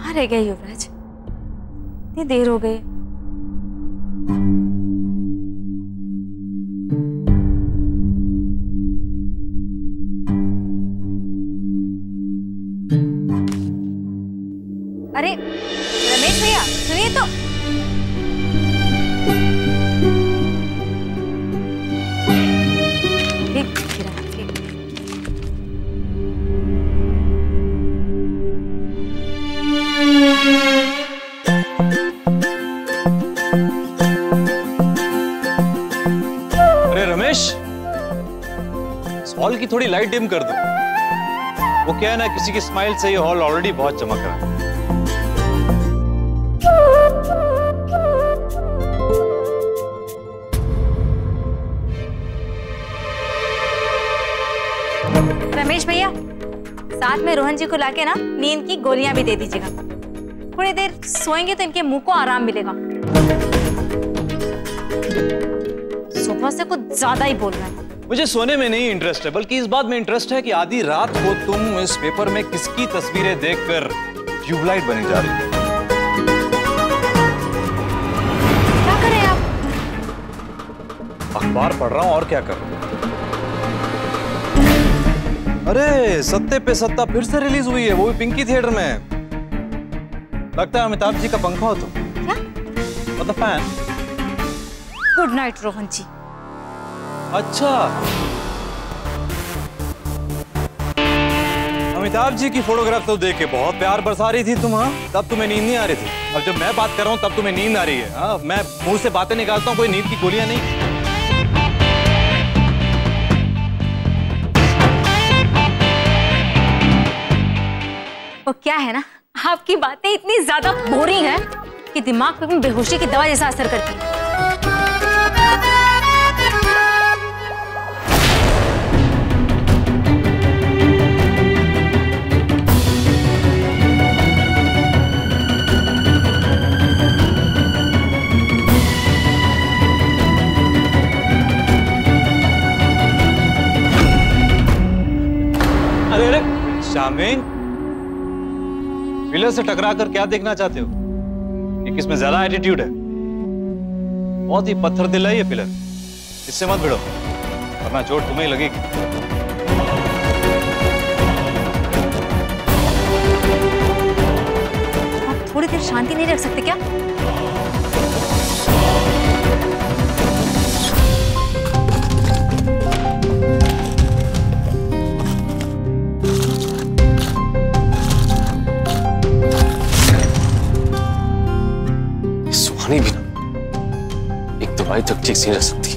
कहाँ रह गए युवराज? इतनी देर हो गई। अरे रमेश भैया सुनिए तो। अरे रमेश, इस हॉल की थोड़ी लाइट डिम कर दो। वो क्या है ना, किसी की स्माइल से ये हॉल ऑलरेडी बहुत चमक रहा है। रमेश भैया, साथ में रोहन जी को लाके ना नींद की गोलियां भी दे दीजिएगा। थोड़ी देर सोएंगे तो इनके मुंह को आराम मिलेगा। सुबह से कुछ ज्यादा ही बोल रहा है। मुझे सोने में नहीं इंटरेस्ट है, बल्कि इस बात में इंटरेस्ट है कि आधी रात को तुम इस पेपर में किसकी तस्वीरें देखकर ट्यूबलाइट बनी जा रही हो। क्या कर रहे हैं आप? अखबार पढ़ रहा हूं, और क्या करूं। अरे सत्ते पे सत्ता फिर से रिलीज हुई है, वो भी पिंकी थिएटर में। लगता है अमिताभ जी का पंखा हो तुम। क्या? मतलब फैन। गुड नाइट रोहन जी। अच्छा, अमिताभ जी की फोटोग्राफ तो देख के बहुत प्यार बरसा रही थी तुम। हाँ, तब तुम्हें नींद नहीं आ रही थी। अब जब मैं बात कर रहा हूं तब तुम्हें नींद आ रही है। हाँ, मैं मुंह से बातें निकालता हूं, कोई नींद की गोलियां नहीं। वो क्या है ना, आपकी बातें इतनी ज्यादा बोरिंग है कि दिमाग पे बेहोशी की दवा जैसा असर करती है। अरे अरे शामिन, पिलर से टकरा कर क्या देखना चाहते हो? कि किसमें ज्यादा एटीट्यूड है? बहुत ही पत्थर दिल है ये पिलर, इससे मत भिड़ो वरना चोट तुम्हें ही लगेगी। आप थोड़ी देर शांति नहीं रख सकते क्या? सुहानी भी ना एक दवाई तक ठीक से नहीं रख सकती।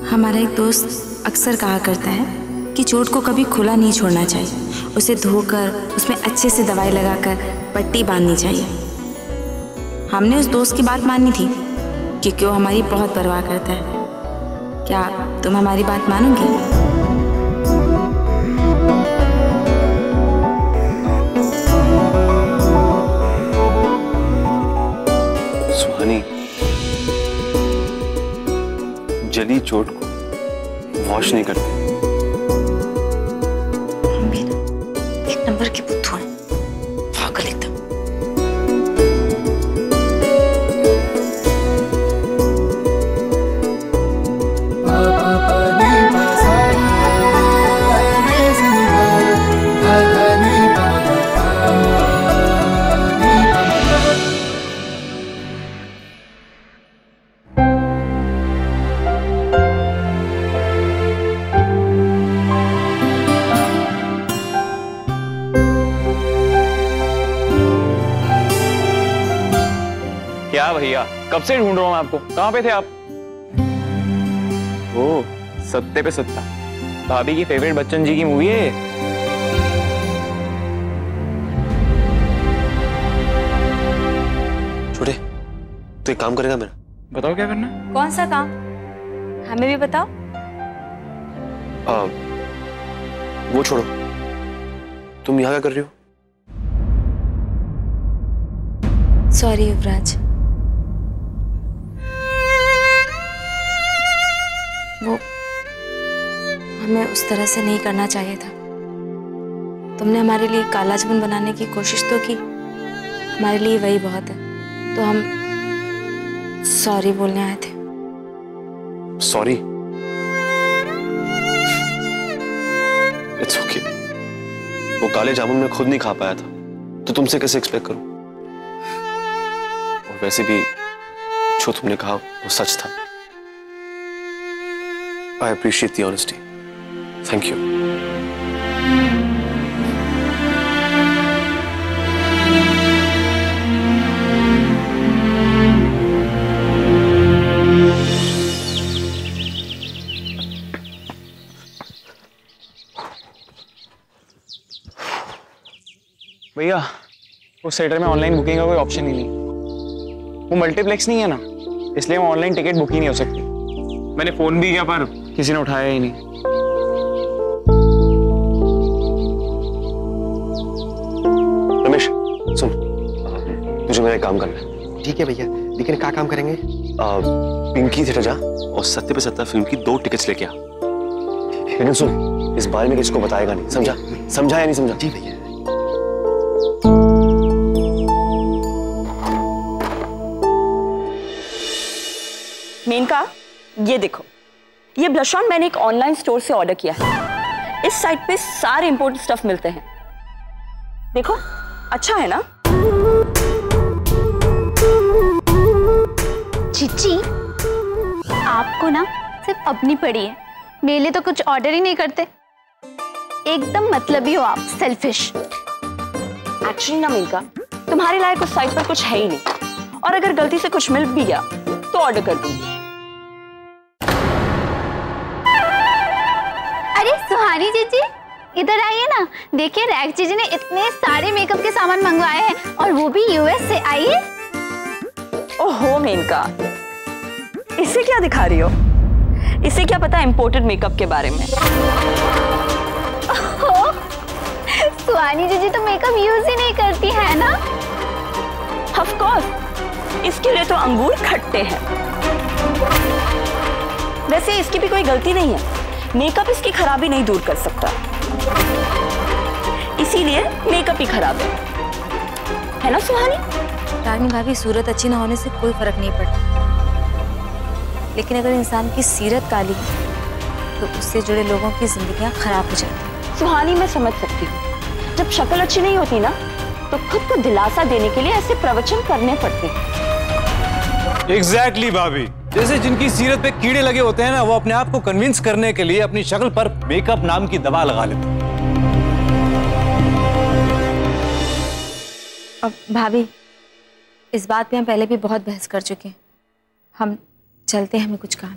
हमारा एक दोस्त अक्सर कहा करता है कि चोट को कभी खुला नहीं छोड़ना चाहिए, उसे धोकर उसमें अच्छे से दवाई लगाकर पट्टी बांधनी चाहिए। हमने उस दोस्त की बात मानी थी क्योंकि वो हमारी बहुत परवाह करता है। क्या तुम हमारी बात मानोगे? सुहानी, जली चोट को वॉश नहीं करते। नंबर के बुद्धू हैं, पागल एकदम। क्या भैया, कब से ढूंढ रहा हूं मैं आपको। कहां पे थे आप? ओ, सत्ते पे सत्ता, भाभी की फेवरेट बच्चन जी की मूवी है। छोटे, तो एक काम करेगा मेरा? बताओ क्या करना। कौन सा काम? हमें भी बताओ। वो छोड़ो, तुम यहाँ क्या कर रही हो? सॉरी युवराज, वो हमें उस तरह से नहीं करना चाहिए था। तुमने हमारे लिए काला जामुन बनाने की कोशिश तो की, हमारे लिए वही बहुत है, तो हम सॉरी बोलने आए थे। सॉरी? It's okay. वो काले जामुन मैं खुद नहीं खा पाया था, तो तुमसे कैसे एक्सपेक्ट करूं? और वैसे भी जो तुमने कहा वो सच था। I appreciate the honesty. Thank you. भैया उस थिएटर में ऑनलाइन बुकिंग का कोई ऑप्शन ही नहीं। वो मल्टीप्लेक्स नहीं है ना, इसलिए वो ऑनलाइन टिकट बुक ही नहीं हो सकती। मैंने फोन भी किया पर किसी ने उठाया ही नहीं। रमेश सुन, तुझे मेरा एक काम करना है। ठीक है भैया, लेकिन क्या काम करेंगे? पिंकी थिएटर जा और सत्ते पे सत्ता फिल्म की 2 टिकट्स लेके आ। लेकिन सुन, इस बारे में किसको बताएगा नहीं, समझा? समझा या नहीं समझा? जी भैया। मेनका, ये देखो, ये ब्लश ऑन मैंने एक ऑनलाइन स्टोर से ऑर्डर किया है। इस साइट पे सारे इंपोर्टेड स्टफ मिलते हैं। देखो, अच्छा है ना? चिच्ची, आपको ना सिर्फ अपनी पड़ी है, मेरे लिए तो कुछ ऑर्डर ही नहीं करते। एकदम मतलबी हो आप, सेल्फिश। एक्चुअली ना मेनका, तुम्हारे लायक उस साइट पर कुछ है ही नहीं, और अगर गलती से कुछ मिल भी गया तो ऑर्डर कर दूंगी। अरे सुहानी जीजी, इधर आइए ना। देखिए रैक जीजी ने इतने सारे मेकअप के सामान मंगवाए हैं, और वो भी यूएस से। आइए। ओहो मेनका, इसे क्या दिखा रही हो? इसे क्या पता इंपोर्टेड मेकअप के बारे में? ओहो, सुहानी जीजी तो मेकअप यूज ही नहीं करती है ना? ऑफ कोर्स, इसके लिए तो अंगूर खट्टे हैं। वैसे इसकी भी कोई गलती नहीं है, मेकअप इसकी खराबी नहीं दूर कर सकता, इसीलिए मेकअप ही खराब है ना सुहानी? रागिनी भाभी, सूरत अच्छी ना होने से कोई फर्क नहीं पड़ता, लेकिन अगर इंसान की सीरत काली है तो उससे जुड़े लोगों की जिंदगियां खराब हो जाती। सुहानी, मैं समझ सकती हूँ, जब शक्ल अच्छी नहीं होती ना तो खुद को दिलासा देने के लिए ऐसे प्रवचन करने पड़ते हैं। एग्जैक्टली भाभी, जैसे जिनकी सीरत पे कीड़े लगे होते हैं ना, वो अपने आप को कन्विंस करने के लिए अपनी शक्ल पर मेकअप नाम की दवा लगा लेते हैं। अब भाभी, इस बात पे हम पहले भी बहुत बहस कर चुके हैं, हम चलते हैं, हमें कुछ काम।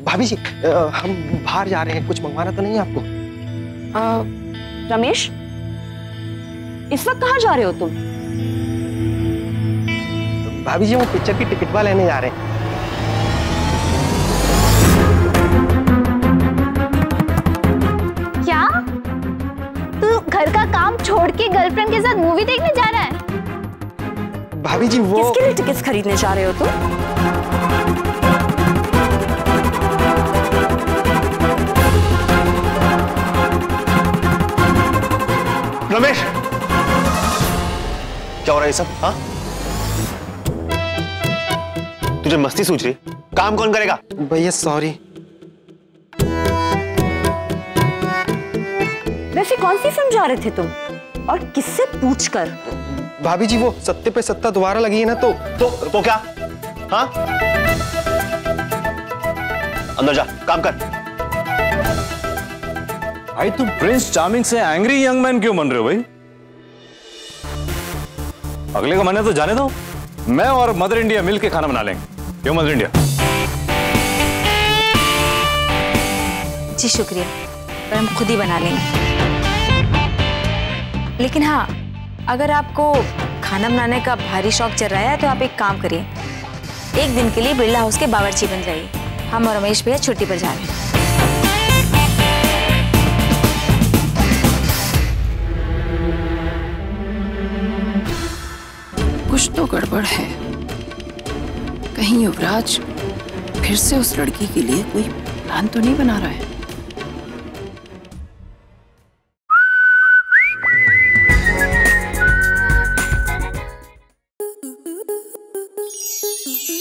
भाभी जी, हम बाहर जा रहे हैं, कुछ मंगवाना तो नहीं है आपको? रमेश, इस वक्त कहाँ जा रहे हो तुम? भाभी जी, वो पिक्चर की टिकटवा लेने जा रहे हैं। क्या तू घर का काम छोड़ के गर्लफ्रेंड के साथ मूवी देखने जा रहा है? भाभी जी, वो किसके लिए टिकट्स खरीदने जा रहे हो तुम? रमेश, क्या हो रहा है सब? हाँ, तुझे मस्ती सूझ रही? काम कौन करेगा? भैया सॉरी। वैसे कौन सी फिल्म जा रहे थे तुम, और किससे पूछकर? भाभी जी, वो सत्ते पे सत्ता दोबारा लगी है ना, तो क्या? हाँ, अंदर जा, काम कर। भाई तुम प्रिंस चार्मिंग से एंग्री यंग मैन क्यों बन रहे हो भाई? अगले को महीने तो जाने दो, मैं और मदर इंडिया मिलके खाना बना लेंगे। क्यों मदर इंडिया? जी शुक्रिया, पर हम खुद ही बना लेंगे। लेकिन हाँ, अगर आपको खाना बनाने का भारी शौक चल रहा है तो आप एक काम करिए, एक दिन के लिए बिरला हाउस के बावर्ची बन जाइए। हम और रमेश भैया छुट्टी पर जा रहे हैं। कुछ तो गड़बड़ है। कहीं युवराज फिर से उस लड़की के लिए कोई प्लान तो नहीं बना रहा है।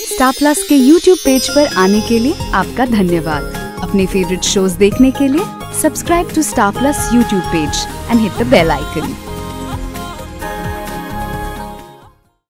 स्टार प्लस के YouTube पेज पर आने के लिए आपका धन्यवाद। अपने फेवरेट शोज देखने के लिए subscribe to Star Plus YouTube page and hit the bell icon.